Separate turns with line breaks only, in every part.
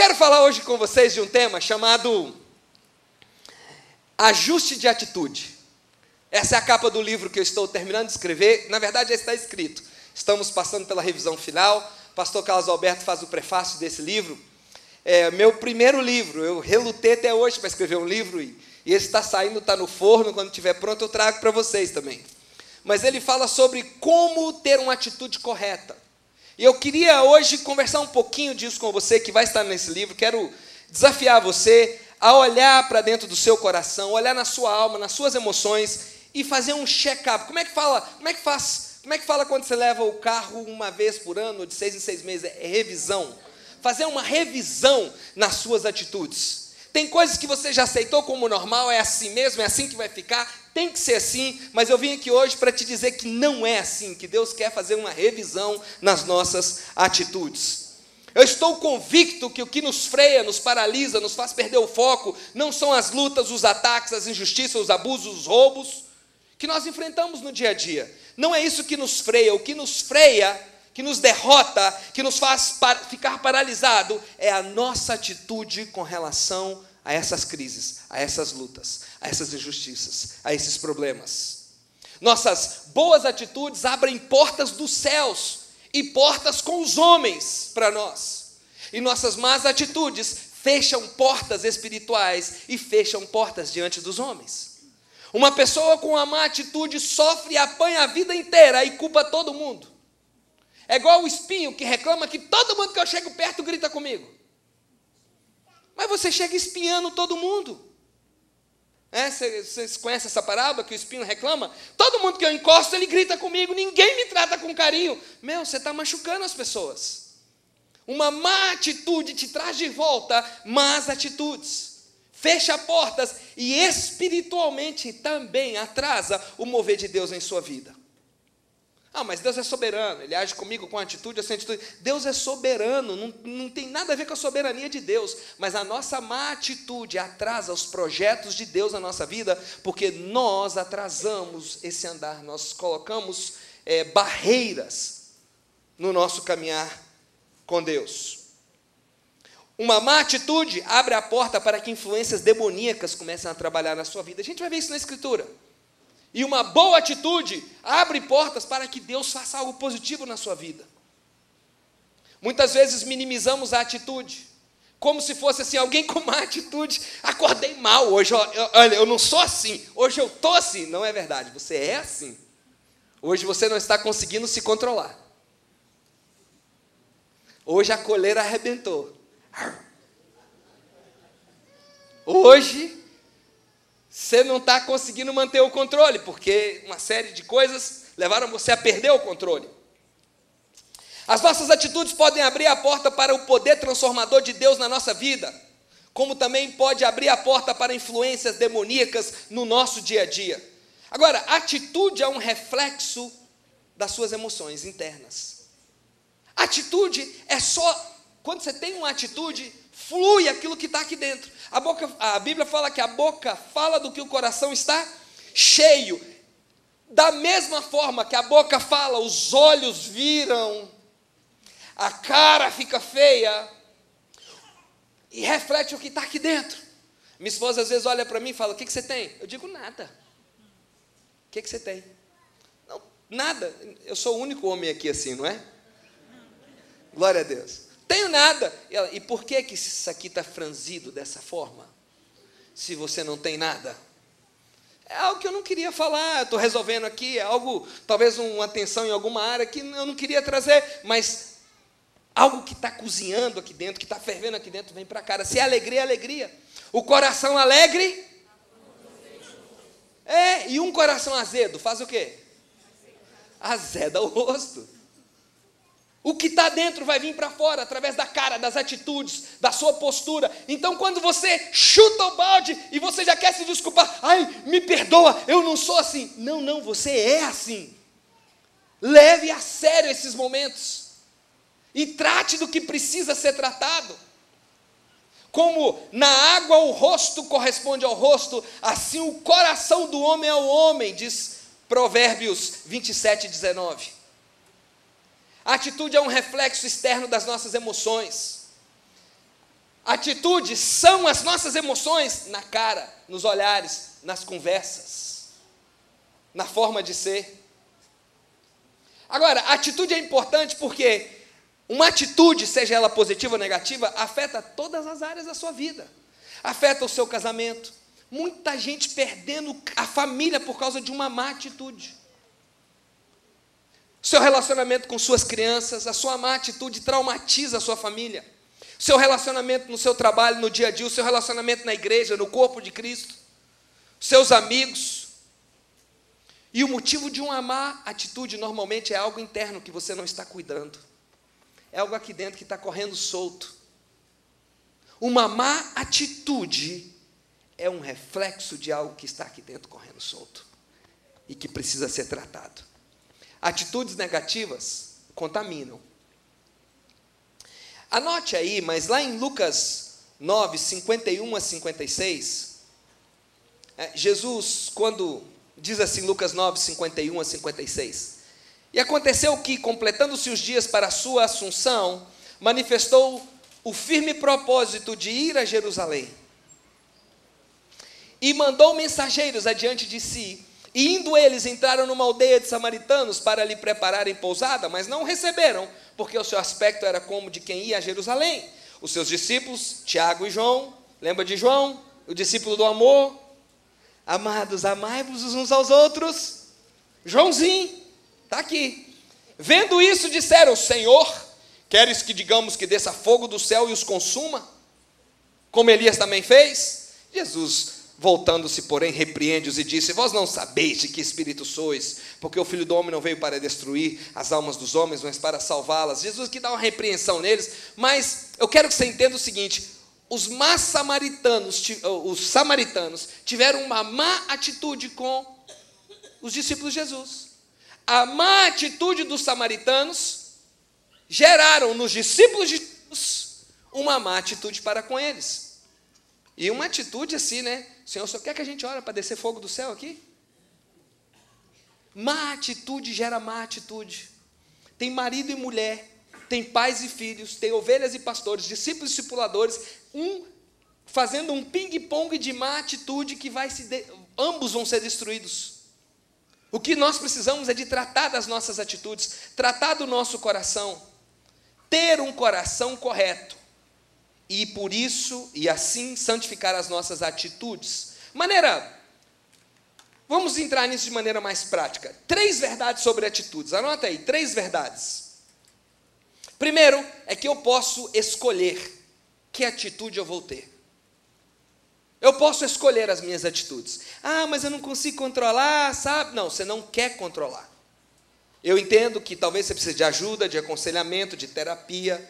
quero falar hoje com vocês de um tema chamado ajuste de atitude. Essa é a capa do livro que eu estou terminando de escrever. Na verdade, já está escrito. Estamos passando pela revisão final. O pastor Carlos Alberto faz o prefácio desse livro. É meu primeiro livro. Eu relutei até hoje para escrever um livro e esse está saindo, está no forno. Quando estiver pronto, eu trago para vocês também. Mas ele fala sobre como ter uma atitude correta. E eu queria hoje conversar um pouquinho disso com você, que vai estar nesse livro. Quero desafiar você a olhar para dentro do seu coração, olhar na sua alma, nas suas emoções e fazer um check-up. Como é que fala quando você leva o carro uma vez por ano, ou de 6 em 6 meses? É revisão. Fazer uma revisão nas suas atitudes. Tem coisas que você já aceitou como normal, é assim mesmo, é assim que vai ficar, tem que ser assim, mas eu vim aqui hoje para te dizer que não é assim, que Deus quer fazer uma revisão nas nossas atitudes. Eu estou convicto que o que nos freia, nos paralisa, nos faz perder o foco, não são as lutas, os ataques, as injustiças, os abusos, os roubos, que nós enfrentamos no dia a dia. Não é isso que nos freia, o que nos freia, que nos derrota, que nos faz ficar paralisado, é a nossa atitude com relação a essas crises, a essas lutas, a essas injustiças, a esses problemas. Nossas boas atitudes abrem portas dos céus e portas com os homens para nós. E nossas más atitudes fecham portas espirituais e fecham portas diante dos homens. Uma pessoa com uma má atitude sofre e apanha a vida inteira e culpa todo mundo. É igual o espinho que reclama que todo mundo que eu chego perto grita comigo. Mas você chega espinhando todo mundo. Vocês conhecem essa parábola que o espinho reclama? Todo mundo que eu encosto, ele grita comigo, ninguém me trata com carinho. Você está machucando as pessoas. Uma má atitude te traz de volta más atitudes. Fecha portas e espiritualmente também atrasa o mover de Deus em sua vida. Mas Deus é soberano, Ele age comigo com atitude, assim, atitude. Deus é soberano, não tem nada a ver com a soberania de Deus, mas a nossa má atitude atrasa os projetos de Deus na nossa vida, porque nós atrasamos esse andar, nós colocamos barreiras no nosso caminhar com Deus. Uma má atitude abre a porta para que influências demoníacas comecem a trabalhar na sua vida. A gente vai ver isso na Escritura. E uma boa atitude abre portas para que Deus faça algo positivo na sua vida. Muitas vezes minimizamos a atitude, como se fosse assim, alguém com má atitude, acordei mal hoje, olha, eu não sou assim, hoje eu estou assim. Não é verdade, você é assim. Hoje você não está conseguindo se controlar. Hoje a coleira arrebentou. Hoje você não está conseguindo manter o controle, porque uma série de coisas levaram você a perder o controle. As nossas atitudes podem abrir a porta para o poder transformador de Deus na nossa vida, como também pode abrir a porta para influências demoníacas no nosso dia a dia. Agora, a atitude é um reflexo das suas emoções internas. Atitude é só, quando você tem uma atitude, flui aquilo que está aqui dentro. A Bíblia fala que a boca fala do que o coração está cheio. Da mesma forma que a boca fala, os olhos viram, a cara fica feia e reflete o que está aqui dentro. Minha esposa às vezes olha para mim e fala: o que você tem? Eu digo: nada. O que você tem? Não, nada. Eu sou o único homem aqui assim, não é? Glória a Deus. Tenho nada. E por que isso aqui está franzido dessa forma? Se você não tem nada. É algo que eu não queria falar, eu estou resolvendo aqui, é algo, talvez uma tensão em alguma área que eu não queria trazer, mas algo que está cozinhando aqui dentro, que está fervendo aqui dentro, vem para a cara. Se é alegria, é alegria. O coração alegre. E um coração azedo faz o quê? Azeda o rosto. O que está dentro vai vir para fora, através da cara, das atitudes, da sua postura. Então, quando você chuta o balde e você já quer se desculpar, ai, me perdoa, eu não sou assim. Não, você é assim. Leve a sério esses momentos. E trate do que precisa ser tratado. Como na água o rosto corresponde ao rosto, assim o coração do homem é o homem, diz Provérbios 27, 19. A atitude é um reflexo externo das nossas emoções. Atitudes são as nossas emoções na cara, nos olhares, nas conversas, na forma de ser. Agora, a atitude é importante porque uma atitude, seja ela positiva ou negativa, afeta todas as áreas da sua vida. Afeta o seu casamento. Muita gente perdendo a família por causa de uma má atitude. Seu relacionamento com suas crianças, a sua má atitude traumatiza a sua família. Seu relacionamento no seu trabalho, no dia a dia, o seu relacionamento na igreja, no corpo de Cristo, seus amigos. E o motivo de uma má atitude normalmente é algo interno que você não está cuidando. É algo aqui dentro que está correndo solto. Uma má atitude é um reflexo de algo que está aqui dentro correndo solto e que precisa ser tratado. Atitudes negativas contaminam. Anote aí, mas lá em Lucas 9, 51 a 56, Jesus, quando diz assim, Lucas 9, 51 a 56, e aconteceu que, completando-se os dias para a sua assunção, manifestou o firme propósito de ir a Jerusalém. E mandou mensageiros adiante de si, e indo eles, entraram numa aldeia de samaritanos para lhe prepararem pousada, mas não o receberam, porque o seu aspecto era como de quem ia a Jerusalém. Os seus discípulos, Tiago e João, lembra de João, o discípulo do amor? Amados, amai-vos uns aos outros. Joãozinho, está aqui. Vendo isso, disseram, Senhor, queres que digamos que desça fogo do céu e os consuma? Como Elias também fez? Jesus, voltando-se, porém, repreende-os e disse, vós não sabeis de que espírito sois, porque o Filho do Homem não veio para destruir as almas dos homens, mas para salvá-las. Jesus que dá uma repreensão neles, mas eu quero que você entenda o seguinte, os samaritanos tiveram uma má atitude com os discípulos de Jesus. A má atitude dos samaritanos geraram nos discípulos de Jesus uma má atitude para com eles. E uma atitude assim, né? Senhor, só quer que a gente ore para descer fogo do céu aqui? Má atitude gera má atitude. Tem marido e mulher, tem pais e filhos, tem ovelhas e pastores, discípulos e discipuladores, fazendo um ping-pong de má atitude que ambos vão ser destruídos. O que nós precisamos é de tratar das nossas atitudes, tratar do nosso coração, ter um coração correto. E por isso, e assim, santificar as nossas atitudes. Vamos entrar nisso de maneira mais prática. 3 verdades sobre atitudes. Anota aí, 3 verdades. Primeiro, é que eu posso escolher que atitude eu vou ter. Eu posso escolher as minhas atitudes. Ah, mas eu não consigo controlar, sabe? Não, você não quer controlar. Eu entendo que talvez você precise de ajuda, de aconselhamento, de terapia,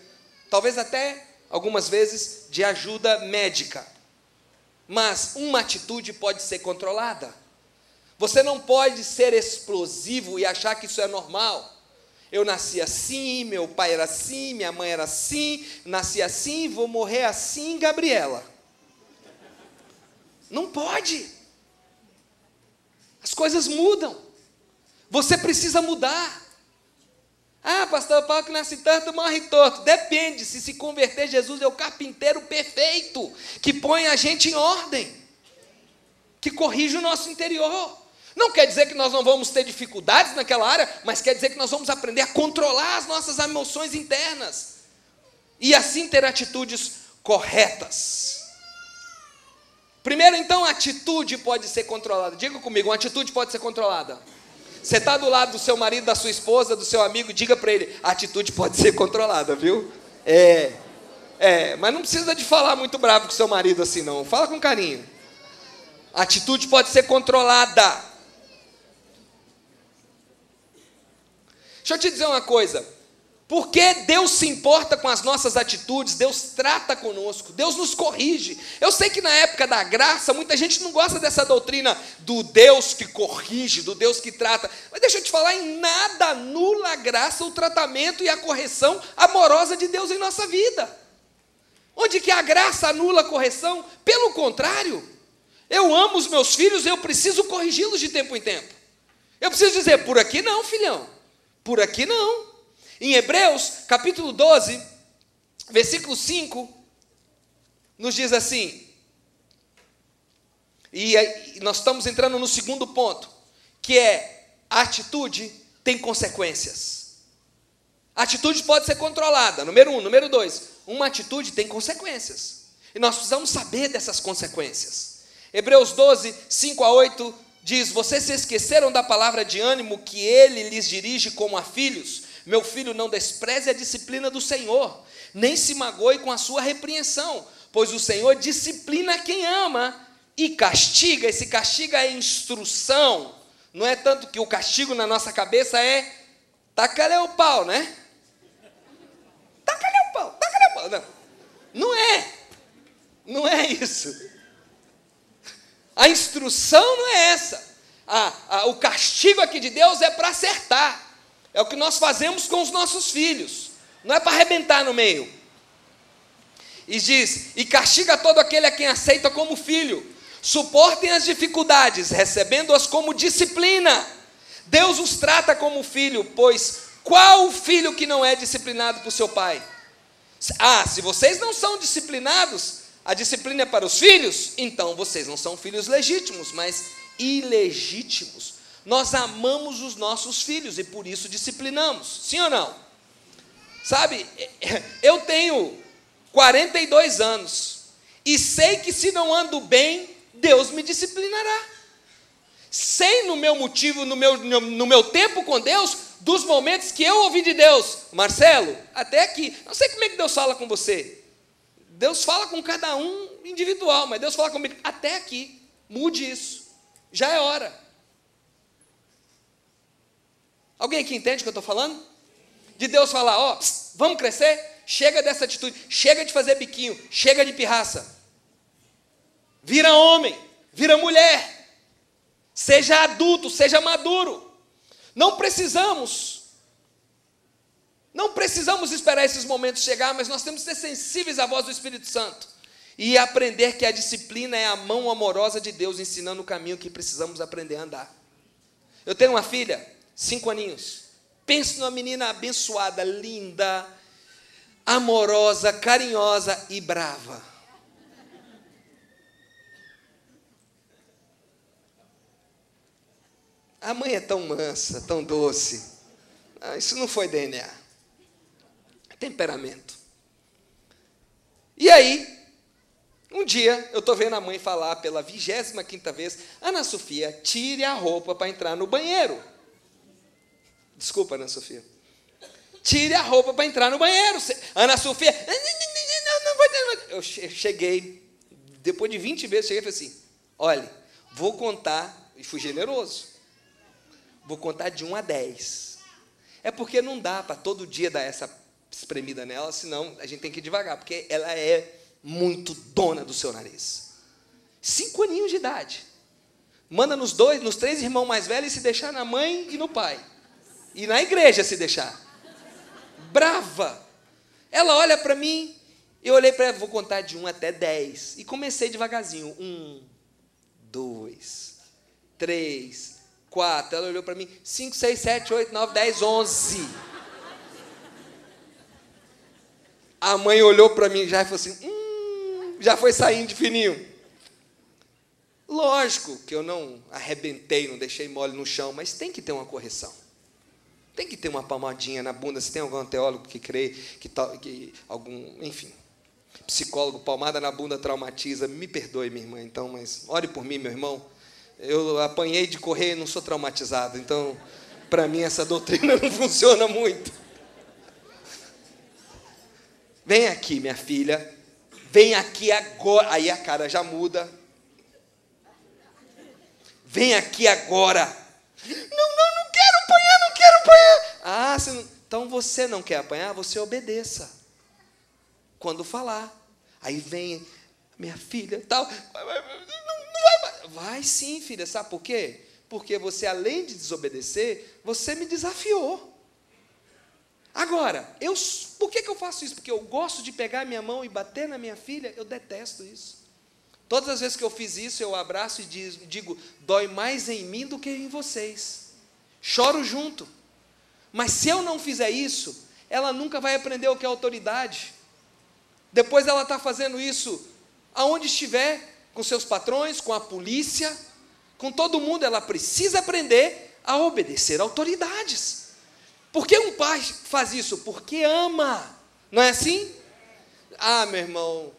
talvez até algumas vezes de ajuda médica. Mas uma atitude pode ser controlada. Você não pode ser explosivo e achar que isso é normal. Eu nasci assim, meu pai era assim, minha mãe era assim, nasci assim, vou morrer assim, Gabriela. Não pode. As coisas mudam. Você precisa mudar. Ah, pastor Paulo que nasce torto, morre torto. Depende, se converter, Jesus é o carpinteiro perfeito, que põe a gente em ordem, que corrige o nosso interior. Não quer dizer que nós não vamos ter dificuldades naquela área, mas quer dizer que nós vamos aprender a controlar as nossas emoções internas, e assim ter atitudes corretas. Primeiro, então, a atitude pode ser controlada. Diga comigo, uma atitude pode ser controlada. Você está do lado do seu marido, da sua esposa, do seu amigo, diga para ele, a atitude pode ser controlada, viu? Mas não precisa de falar muito bravo com seu marido assim, não. Fala com carinho. A atitude pode ser controlada. Deixa eu te dizer uma coisa. Porque Deus se importa com as nossas atitudes, Deus trata conosco, Deus nos corrige. Eu sei que na época da graça, muita gente não gosta dessa doutrina do Deus que corrige, do Deus que trata. Mas deixa eu te falar, em nada anula a graça, o tratamento e a correção amorosa de Deus em nossa vida. Onde que a graça anula a correção? Pelo contrário, eu amo os meus filhos, eu preciso corrigi-los de tempo em tempo. Eu preciso dizer, por aqui não, filhão, por aqui não. Em Hebreus, capítulo 12, versículo 5, nos diz assim, e nós estamos entrando no segundo ponto, que é: a atitude tem consequências. A atitude pode ser controlada, número 1. Número 2, uma atitude tem consequências, e nós precisamos saber dessas consequências. Hebreus 12, 5-8 diz: vocês se esqueceram da palavra de ânimo que ele lhes dirige como a filhos. Meu filho, não despreze a disciplina do Senhor, nem se magoe com a sua repreensão, pois o Senhor disciplina quem ama e castiga. Esse castiga é instrução. Não é tanto que o castigo na nossa cabeça é taca-lhe o pau, né? Taca-lhe o pau, taca-lhe o pau. Não, não é isso. A instrução não é essa. O castigo aqui de Deus é para acertar. É o que nós fazemos com os nossos filhos. Não é para arrebentar no meio. E diz: e castiga todo aquele a quem aceita como filho. Suportem as dificuldades, recebendo-as como disciplina. Deus os trata como filho, pois qual filho que não é disciplinado por seu pai? Se vocês não são disciplinados, a disciplina é para os filhos, então vocês não são filhos legítimos, mas ilegítimos. Nós amamos os nossos filhos e por isso disciplinamos, sim ou não? Sabe, eu tenho 42 anos e sei que se não ando bem, Deus me disciplinará. Sei no meu motivo, no meu tempo com Deus, dos momentos que eu ouvi de Deus: Marcelo, até aqui, não sei como é que Deus fala com você. Deus fala com cada um individual, mas Deus fala comigo até aqui. Mude isso, já é hora. Alguém aqui entende o que eu estou falando? De Deus falar: vamos crescer, chega dessa atitude, chega de fazer biquinho, chega de pirraça, vira homem, vira mulher, seja adulto, seja maduro. Não precisamos esperar esses momentos chegar, mas nós temos que ser sensíveis à voz do Espírito Santo e aprender que a disciplina é a mão amorosa de Deus ensinando o caminho que precisamos aprender a andar. Eu tenho uma filha, 5 aninhos. Pense numa menina abençoada, linda, amorosa, carinhosa e brava. A mãe é tão mansa, tão doce. Isso não foi DNA. É temperamento. E aí, um dia, eu estou vendo a mãe falar pela 25ª vez: Ana Sofia, tire a roupa para entrar no banheiro. Desculpa, Ana Sofia. Tire a roupa para entrar no banheiro. Ana Sofia, não vai ter. Eu cheguei, depois de 20 vezes, cheguei e falei assim: olha, vou contar, e fui generoso, vou contar de 1 a 10. É porque não dá para todo dia dar essa espremida nela, senão a gente tem que ir devagar, porque ela é muito dona do seu nariz. 5 aninhos de idade. Manda nos 3 irmãos mais velhos se deixar na mãe e no pai. E na igreja se deixar. Brava. Ela olha para mim, eu olhei para ela: vou contar de 1 até 10. E comecei devagarzinho. 1, 2, 3, 4. Ela olhou para mim: 5, 6, 7, 8, 9, 10, 11. A mãe olhou para mim já e falou assim: já foi saindo de fininho. Lógico que eu não arrebentei, não deixei mole no chão, mas tem que ter uma correção. Tem que ter uma palmadinha na bunda. Se tem algum teólogo que crê que algum, enfim, psicólogo, palmada na bunda traumatiza, me perdoe, minha irmã, então, mas ore por mim, meu irmão. Eu apanhei de correr e não sou traumatizado, então, para mim, essa doutrina não funciona muito. Vem aqui, minha filha, vem aqui agora. Aí a cara já muda. Vem aqui agora. Não quero apanhar, não quero apanhar. Então você não quer apanhar, você obedeça. Quando falar. Aí vem, minha filha, tal. Não vai sim, filha, sabe por quê? Porque você, além de desobedecer, você me desafiou. Agora, por que eu faço isso? Porque eu gosto de pegar minha mão e bater na minha filha? Eu detesto isso. Todas as vezes que eu fiz isso, eu abraço e digo: dói mais em mim do que em vocês. Choro junto. Mas se eu não fizer isso, ela nunca vai aprender o que é autoridade. Depois ela está fazendo isso aonde estiver, com seus patrões, com a polícia, com todo mundo, ela precisa aprender a obedecer autoridades. Por que um pai faz isso? Porque ama, não é assim? Ah, meu irmão,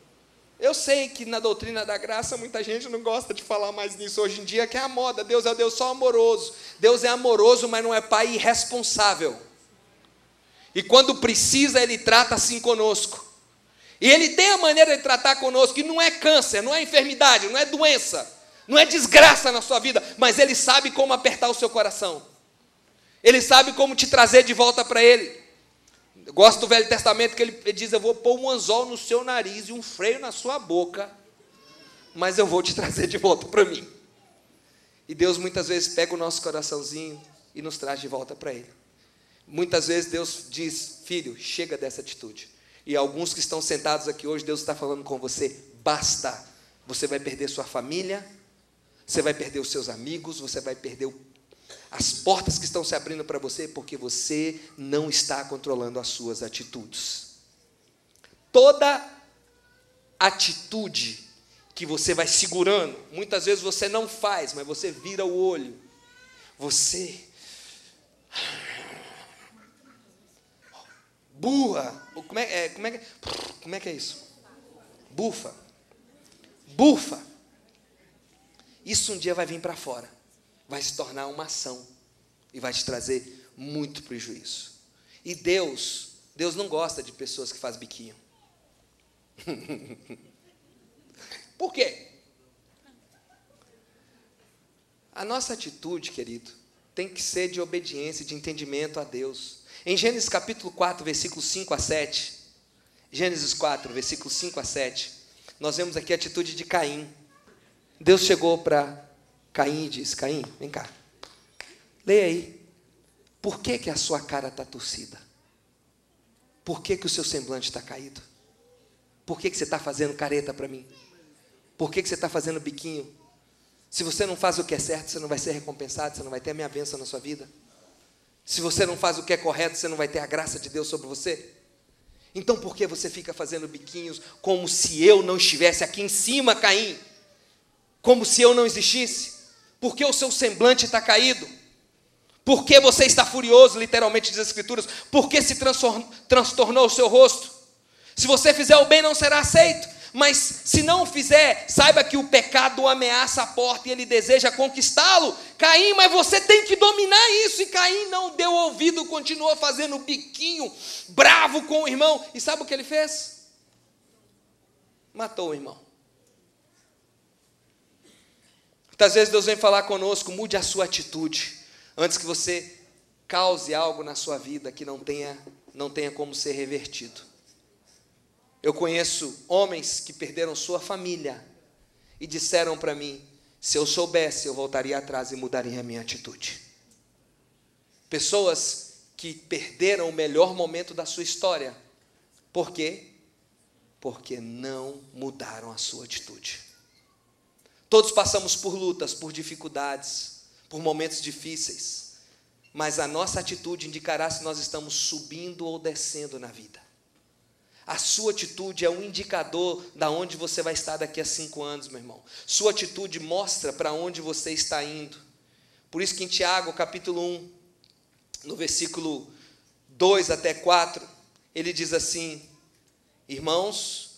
eu sei que na doutrina da graça muita gente não gosta de falar mais nisso hoje em dia, que é a moda. Deus é o Deus só amoroso. Deus é amoroso, mas não é pai irresponsável. E quando precisa, Ele trata assim conosco. E Ele tem a maneira de tratar conosco, que não é câncer, não é enfermidade, não é doença, não é desgraça na sua vida, mas Ele sabe como apertar o seu coração. Ele sabe como te trazer de volta para Ele. Eu gosto do Velho Testamento, que ele diz: eu vou pôr um anzol no seu nariz e um freio na sua boca, mas eu vou te trazer de volta para mim. E Deus muitas vezes pega o nosso coraçãozinho e nos traz de volta para Ele. Muitas vezes Deus diz: filho, chega dessa atitude. E alguns que estão sentados aqui hoje, Deus está falando com você: basta. Você vai perder sua família, você vai perder os seus amigos, você vai perder as portas que estão se abrindo para você, porque você não está controlando as suas atitudes. Toda atitude que você vai segurando, muitas vezes você não faz, mas você vira o olho, você burra, como é que é isso? Bufa. Isso um dia vai vir para fora, vai se tornar uma ação e vai te trazer muito prejuízo. E Deus não gosta de pessoas que fazem biquinho. Por quê? A nossa atitude, querido, tem que ser de obediência, de entendimento a Deus. Em Gênesis capítulo 4, versículos 5 a 7, Gênesis 4, versículos 5 a 7, nós vemos aqui a atitude de Caim. Deus chegou para Caim e disse: Caim, vem cá, leia aí. Por que a sua cara está torcida? Por que o seu semblante está caído? Por que você está fazendo careta para mim? Por que você está fazendo biquinho? Se você não faz o que é certo, você não vai ser recompensado, você não vai ter a minha bênção na sua vida. Se você não faz o que é correto, você não vai ter a graça de Deus sobre você. Então por que você fica fazendo biquinhos como se eu não estivesse aqui em cima, Caim? Como se eu não existisse? Por que o seu semblante está caído? Por que você está furioso, literalmente diz as Escrituras? Por que se transtornou o seu rosto? Se você fizer o bem, não será aceito. Mas se não o fizer, saiba que o pecado ameaça a porta e ele deseja conquistá-lo. Caim, mas você tem que dominar isso. E Caim não deu ouvido, continuou fazendo biquinho, bravo com o irmão. E sabe o que ele fez? Matou o irmão. Muitas vezes Deus vem falar conosco: mude a sua atitude, antes que você cause algo na sua vida que não tenha como ser revertido. Eu conheço homens que perderam sua família e disseram para mim: se eu soubesse, eu voltaria atrás e mudaria a minha atitude. Pessoas que perderam o melhor momento da sua história. Por quê? Porque não mudaram a sua atitude. Todos passamos por lutas, por dificuldades, por momentos difíceis, mas a nossa atitude indicará se nós estamos subindo ou descendo na vida. A sua atitude é um indicador de onde você vai estar daqui a 5 anos, meu irmão. Sua atitude mostra para onde você está indo. Por isso que em Tiago, capítulo 1, no versículo 2 até 4, ele diz assim: irmãos,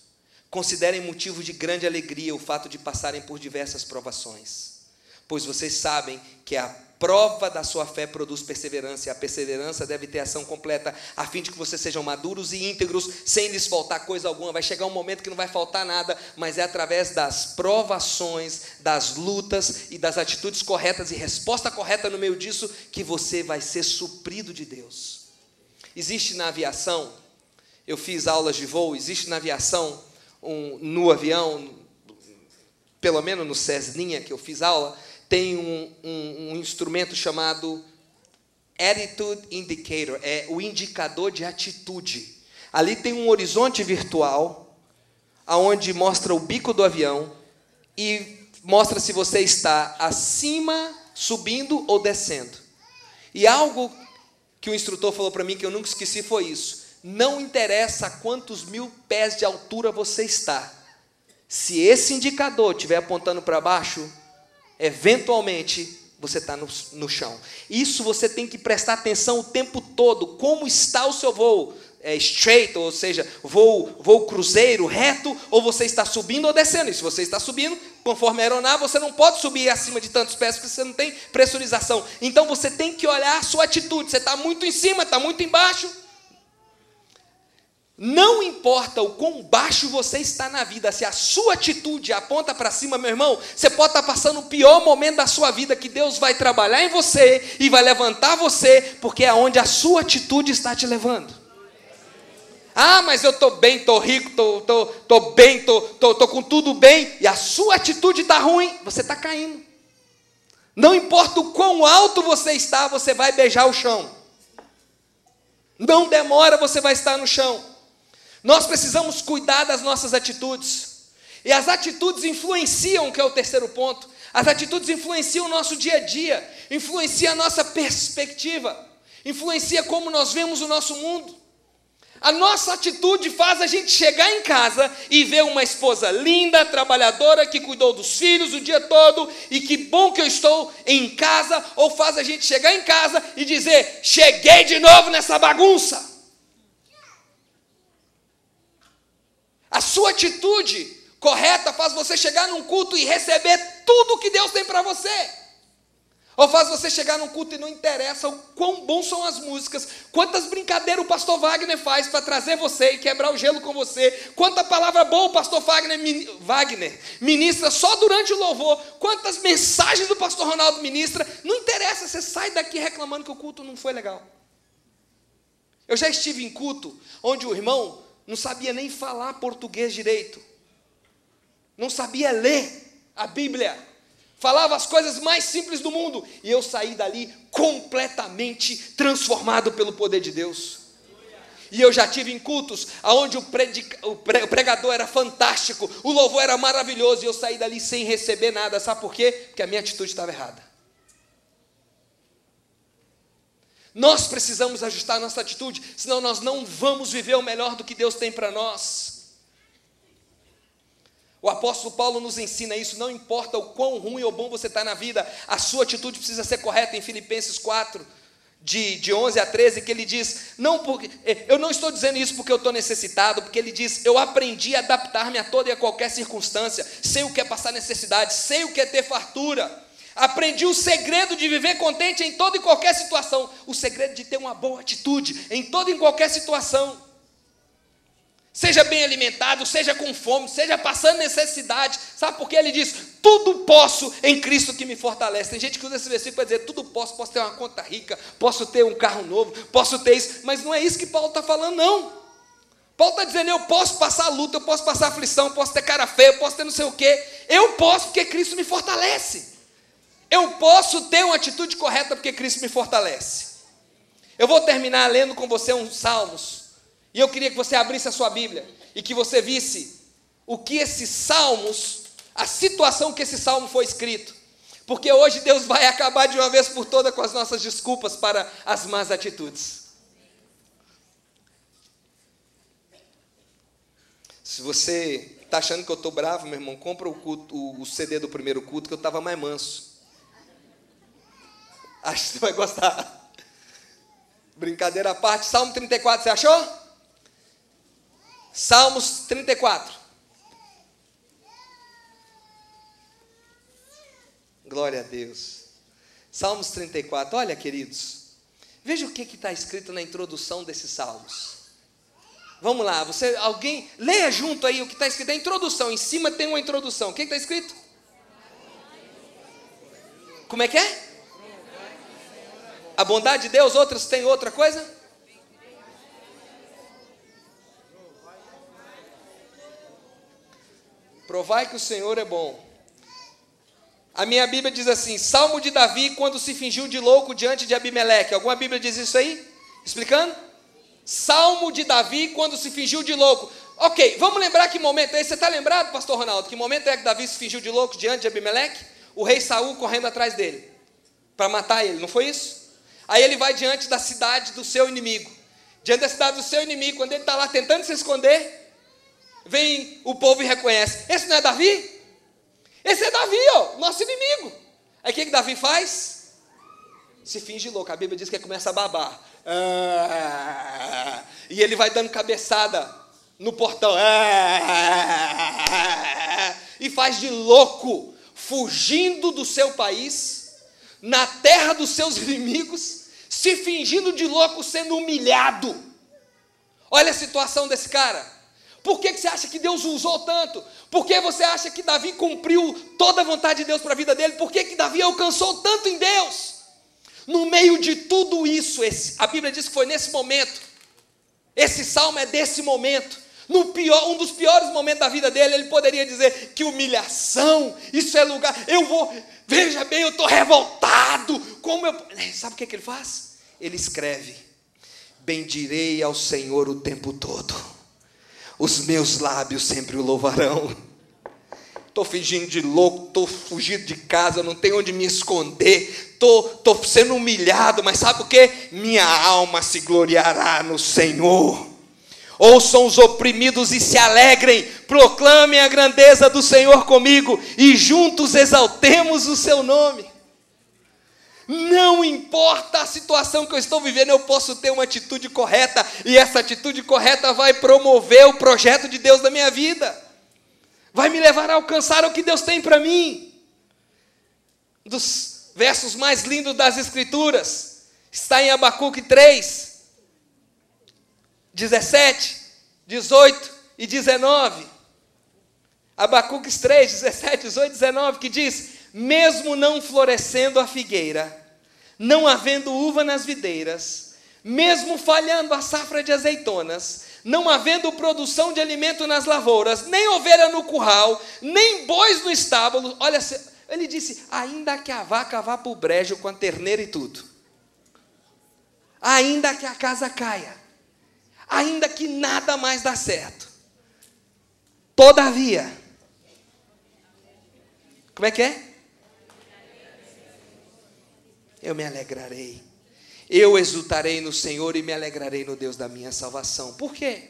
considerem motivo de grande alegria o fato de passarem por diversas provações, pois vocês sabem que a prova da sua fé produz perseverança, e a perseverança deve ter ação completa, a fim de que vocês sejam maduros e íntegros, sem lhes faltar coisa alguma. Vai chegar um momento que não vai faltar nada, mas é através das provações, das lutas e das atitudes corretas e resposta correta no meio disso, que você vai ser suprido de Deus. Existe na aviação, eu fiz aulas de voo, existe na aviação, no avião, pelo menos no Cessninha que eu fiz aula, tem um instrumento chamado Attitude Indicator, é o indicador de atitude. Ali tem um horizonte virtual, aonde mostra o bico do avião e mostra se você está acima, subindo ou descendo. E algo que o instrutor falou para mim que eu nunca esqueci foi isso: não interessa a quantos 1000 pés de altura você está, Se esse indicador estiver apontando para baixo, eventualmente você está no chão. Isso você tem que prestar atenção o tempo todo. Como está o seu voo? É straight, ou seja, voo cruzeiro, reto, ou você está subindo ou descendo. E se você está subindo, conforme a aeronave, você não pode subir acima de tantos pés, porque você não tem pressurização. Então você tem que olhar a sua atitude. Você está muito em cima, está muito embaixo. Não importa o quão baixo você está na vida, se a sua atitude aponta para cima, meu irmão, você pode estar passando o pior momento da sua vida, que Deus vai trabalhar em você e vai levantar você, porque é onde a sua atitude está te levando. Ah, mas eu estou bem, estou rico, estou bem, estou com tudo bem, e a sua atitude está ruim, você está caindo. Não importa o quão alto você está, você vai beijar o chão. Não demora, você vai estar no chão. Nós precisamos cuidar das nossas atitudes. E as atitudes influenciam, que é o terceiro ponto. As atitudes influenciam o nosso dia a dia, influenciam a nossa perspectiva, influencia como nós vemos o nosso mundo. A nossa atitude faz a gente chegar em casa e ver uma esposa linda, trabalhadora, que cuidou dos filhos o dia todo, e que bom que eu estou em casa, ou faz a gente chegar em casa e dizer, cheguei de novo nessa bagunça. A sua atitude correta faz você chegar num culto e receber tudo que Deus tem para você. Ou faz você chegar num culto e não interessa o quão bons são as músicas, quantas brincadeiras o pastor Wagner faz para trazer você e quebrar o gelo com você, quanta palavra boa o pastor Wagner ministra só durante o louvor, quantas mensagens o pastor Ronaldo ministra, não interessa, você sai daqui reclamando que o culto não foi legal. Eu já estive em culto onde o irmão não sabia nem falar português direito, não sabia ler a Bíblia, falava as coisas mais simples do mundo, e eu saí dali completamente transformado pelo poder de Deus. E eu já tive em cultos onde o pregador era fantástico, o louvor era maravilhoso, e eu saí dali sem receber nada. Sabe por quê? Porque a minha atitude estava errada. Nós precisamos ajustar a nossa atitude, senão nós não vamos viver o melhor do que Deus tem para nós. O apóstolo Paulo nos ensina isso, não importa o quão ruim ou bom você está na vida, a sua atitude precisa ser correta. Em Filipenses 4, de 11 a 13, que ele diz, eu não estou dizendo isso porque eu estou necessitado, porque ele diz, eu aprendi a adaptar-me a toda e a qualquer circunstância, sei o que é passar necessidade, sei o que é ter fartura. Aprendi o segredo de viver contente em toda e qualquer situação. O segredo de ter uma boa atitude em toda e qualquer situação. Seja bem alimentado, seja com fome, seja passando necessidade. Sabe por quê? Ele diz, tudo posso em Cristo que me fortalece. Tem gente que usa esse versículo para dizer, tudo posso ter uma conta rica, posso ter um carro novo, posso ter isso. Mas não é isso que Paulo está falando, não. Paulo está dizendo, eu posso passar luta, eu posso passar aflição, eu posso ter cara feia, eu posso ter não sei o quê. Eu posso porque Cristo me fortalece. Eu posso ter uma atitude correta porque Cristo me fortalece. Eu vou terminar lendo com você uns salmos. E eu queria que você abrisse a sua Bíblia e que você visse o que esses salmos, a situação que esse salmo foi escrito. Porque hoje Deus vai acabar de uma vez por todas com as nossas desculpas para as más atitudes. Se você está achando que eu estou bravo, meu irmão, compra o CD do primeiro culto, que eu estava mais manso. Acho que você vai gostar. Brincadeira à parte. Salmo 34, você achou? Salmos 34. Glória a Deus. Salmos 34. Olha, queridos, veja o que está escrito na introdução desses salmos. Vamos lá, alguém leia junto aí o que está escrito. A introdução, em cima tem uma introdução. O que está escrito? Como é que é? A bondade de Deus, outros têm outra coisa? Provai que o Senhor é bom. A minha Bíblia diz assim, Salmo de Davi quando se fingiu de louco diante de Abimeleque. Alguma Bíblia diz isso aí? Explicando? Salmo de Davi quando se fingiu de louco. Ok, vamos lembrar que momento é esse. Você está lembrado, pastor Ronaldo, que momento é que Davi se fingiu de louco diante de Abimeleque? O rei Saul correndo atrás dele, para matar ele, não foi isso? Aí ele vai diante da cidade do seu inimigo. Diante da cidade do seu inimigo, quando ele está lá tentando se esconder, vem o povo e reconhece. Esse não é Davi? Esse é Davi, ó, nosso inimigo. Aí o que Davi faz? Se finge louco. A Bíblia diz que ele começa a babar. E ele vai dando cabeçada no portão. E faz de louco, fugindo do seu país, na terra dos seus inimigos, se fingindo de louco, sendo humilhado. Olha a situação desse cara. Por que você acha que Deus o usou tanto? Por que você acha que Davi cumpriu toda a vontade de Deus para a vida dele? Por que Davi alcançou tanto em Deus? No meio de tudo isso, a Bíblia diz que foi nesse momento. Esse salmo é desse momento. Um dos piores momentos da vida dele, ele poderia dizer: que humilhação, isso é lugar, veja bem, eu estou revoltado. Sabe o que ele faz? Ele escreve: bendirei ao Senhor o tempo todo. Os meus lábios sempre o louvarão. Estou fingindo de louco, estou fugindo de casa, não tenho onde me esconder, estou sendo humilhado, mas sabe o que? Minha alma se gloriará no Senhor. Ouçam os oprimidos e se alegrem, proclamem a grandeza do Senhor comigo, e juntos exaltemos o seu nome. Não importa a situação que eu estou vivendo, eu posso ter uma atitude correta, e essa atitude correta vai promover o projeto de Deus na minha vida, vai me levar a alcançar o que Deus tem para mim. Um dos versos mais lindos das Escrituras está em Abacuque 3, 17, 18 e 19. Abacuque 3, 17, 18 e 19, que diz: mesmo não florescendo a figueira, não havendo uva nas videiras, mesmo falhando a safra de azeitonas, não havendo produção de alimento nas lavouras, nem ovelha no curral, nem bois no estábulo. Olha, ele disse: ainda que a vaca vá para o brejo com a terneira e tudo, ainda que a casa caia, ainda que nada mais dá certo, todavia, como é que é? Eu me alegrarei, eu exultarei no Senhor e me alegrarei no Deus da minha salvação. Por quê?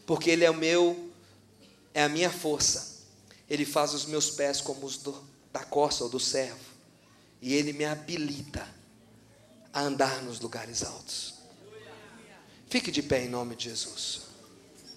Porque Ele é a minha força. Ele faz os meus pés como os da corça ou do servo, e Ele me habilita a andar nos lugares altos. Fique de pé em nome de Jesus.